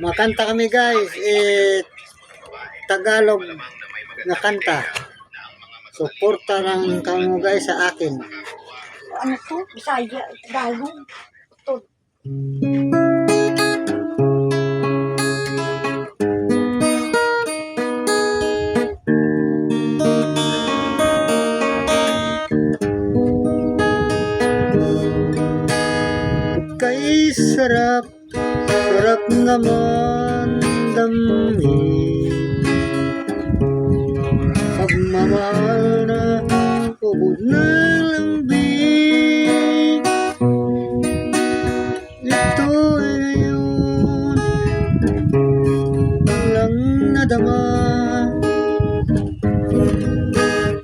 Makanta kami guys, Tagalog na kanta. Suporta lang kamo guys sa akin. Ano to? Bisaya, Tagalog. To. Kay sarap naman damhin. Pagmamahal na ubod na lambing. Ito ay ngayon lang nadama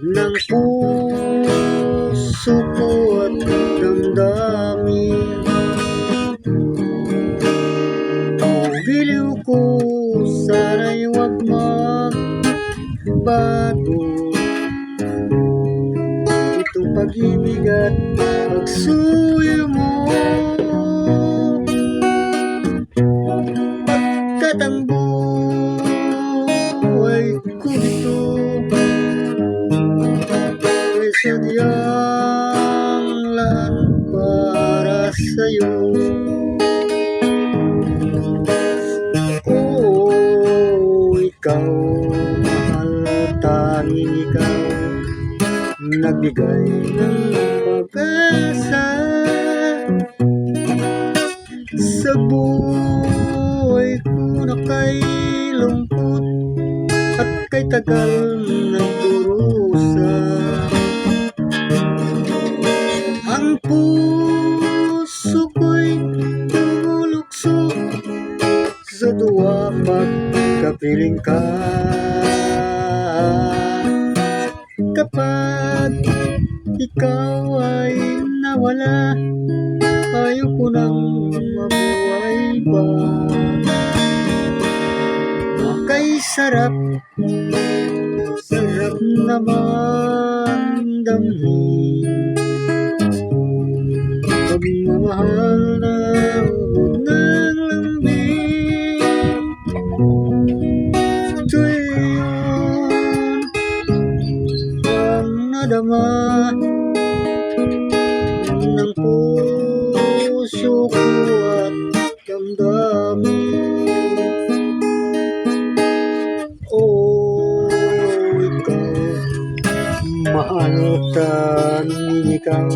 ng puso ko at damdamin. Giliw ko, sana'y huwag magbago. Itong pag-ibig at pagsuyo mo, pagkat ang buhay ko ito ay sadyang lahat para sa'yo. Ikaw, mahal, tanging ikaw, nagbigay ng pag-asa sa buhay ko na kay lungkot at kay tagal ng durusa. Ang puso ko'y tumulukso sa duwa pagkapiling ka. Kapag ikaw ay nawala, ayoko nang mabuhay pa. Kay sarap naman damhin. Pagmamahal na ubod ng lambing. Ito'y yun ang nadama ng puso ko at damdamin. Ikaw, mahal, tanging ikaw,